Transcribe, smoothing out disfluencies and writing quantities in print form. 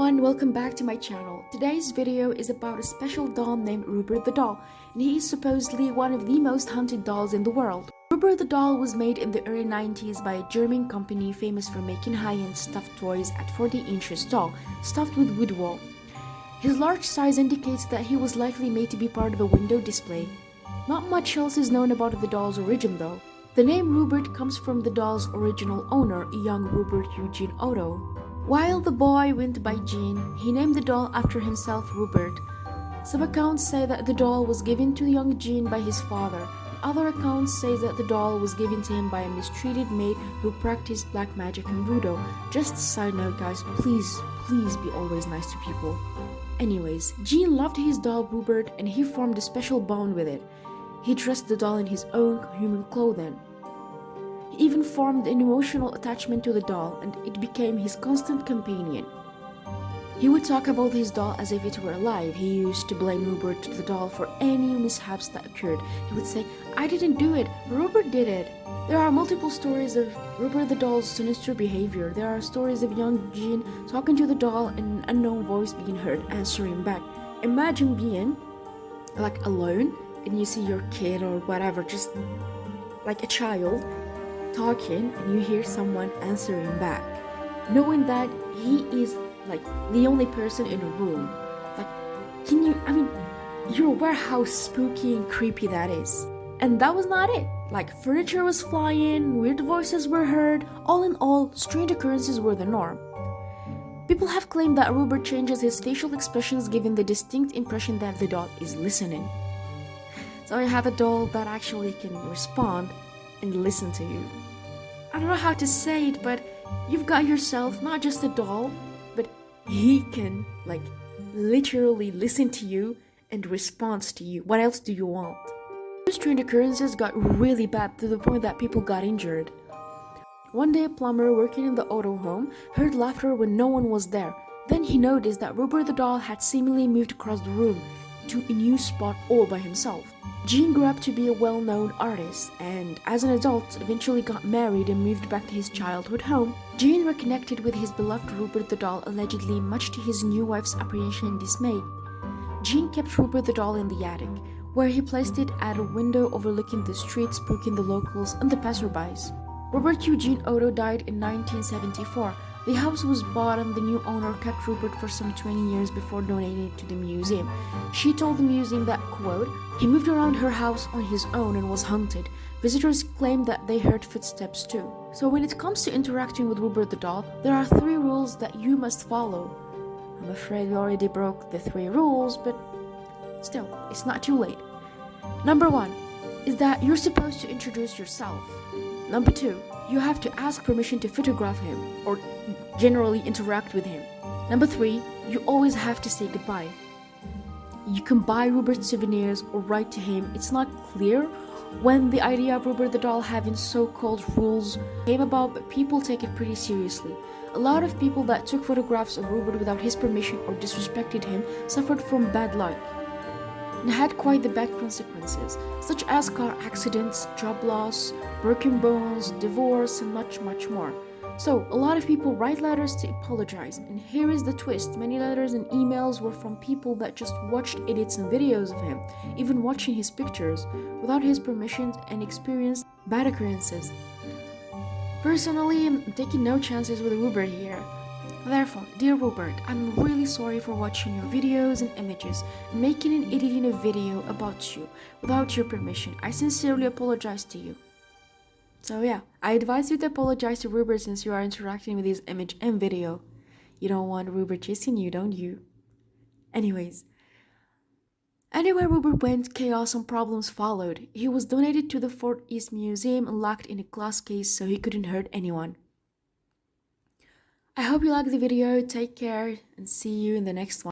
everyone, welcome back to my channel. Today's video is about a special doll named Rupert the doll, and he is supposedly one of the most hunted dolls in the world. Rupert the doll was made in the early 90s by a German company famous for making high-end stuffed toys at 40 inches tall, stuffed with wood wool. His large size indicates that he was likely made to be part of a window display. Not much else is known about the doll's origin though. The name Rupert comes from the doll's original owner, young Rupert Eugene Otto. While the boy went by Jean, he named the doll after himself Rupert. Some accounts say that the doll was given to young Jean by his father. Other accounts say that the doll was given to him by a mistreated maid who practiced black magic and voodoo. Just a side note guys, please be always nice to people. Anyways, Jean loved his doll Rupert and he formed a special bond with it. He dressed the doll in his own human clothing. He even formed an emotional attachment to the doll and it became his constant companion. He would talk about his doll as if it were alive. He used to blame Rupert the doll for any mishaps that occurred. He would say, "I didn't do it, Rupert did it." There are multiple stories of Rupert the doll's sinister behavior. There are stories of young Jean talking to the doll and an unknown voice being heard answering back. Imagine being like alone and you see your kid or whatever, just like a child, talking and you hear someone answering back, knowing that he is like the only person in a room. Like, you're aware how spooky and creepy that is. And that was not it. Like, furniture was flying, weird voices were heard. All in all, strange occurrences were the norm. People have claimed that Rupert changes his facial expressions, giving the distinct impression that the doll is listening. So you have a doll that actually can respond and listen to you. I don't know how to say it, but you've got yourself not just a doll, but he can like literally listen to you and responds to you. What else do you want? Strange occurrences got really bad to the point that people got injured. One day a plumber working in the auto home heard laughter when no one was there. Then he noticed that Rupert the doll had seemingly moved across the room to a new spot all by himself. Jean grew up to be a well-known artist and, as an adult, eventually got married and moved back to his childhood home. Jean reconnected with his beloved Rupert the doll, allegedly much to his new wife's apprehension and dismay. Jean kept Rupert the doll in the attic, where he placed it at a window overlooking the street, spooking the locals and the passerbys. Rupert Eugene Otto died in 1974. The house was bought and the new owner kept Rupert for some 20 years before donating it to the museum. She told the museum that, quote, "He moved around her house on his own and was hunted. Visitors claimed that they heard footsteps too." So when it comes to interacting with Rupert the doll, there are 3 rules that you must follow. I'm afraid we already broke the 3 rules, but still, it's not too late. Number 1 is that you're supposed to introduce yourself. Number 2, you have to ask permission to photograph him or generally interact with him. Number 3, you always have to say goodbye. You can buy Rupert souvenirs or write to him. It's not clear when the idea of Rupert the doll having so-called rules came about, but people take it pretty seriously. A lot of people that took photographs of Rupert without his permission or disrespected him suffered from bad luck and had quite the bad consequences, such as car accidents, job loss, broken bones, divorce, and much more. So, a lot of people write letters to apologize, and here is the twist. Many letters and emails were from people that just watched edits and videos of him, even watching his pictures, without his permission and experienced bad occurrences. Personally, I'm taking no chances with Rupert here. Therefore, dear Rupert, I'm really sorry for watching your videos and images and making and editing a video about you without your permission. I sincerely apologize to you. So yeah, I advise you to apologize to Rupert since you are interacting with his image and video. You don't want Rupert chasing you, don't you? Anywhere Rupert went, chaos and problems followed. He was donated to the Fort East Museum and locked in a glass case so he couldn't hurt anyone. I hope you liked the video, take care, and see you in the next one.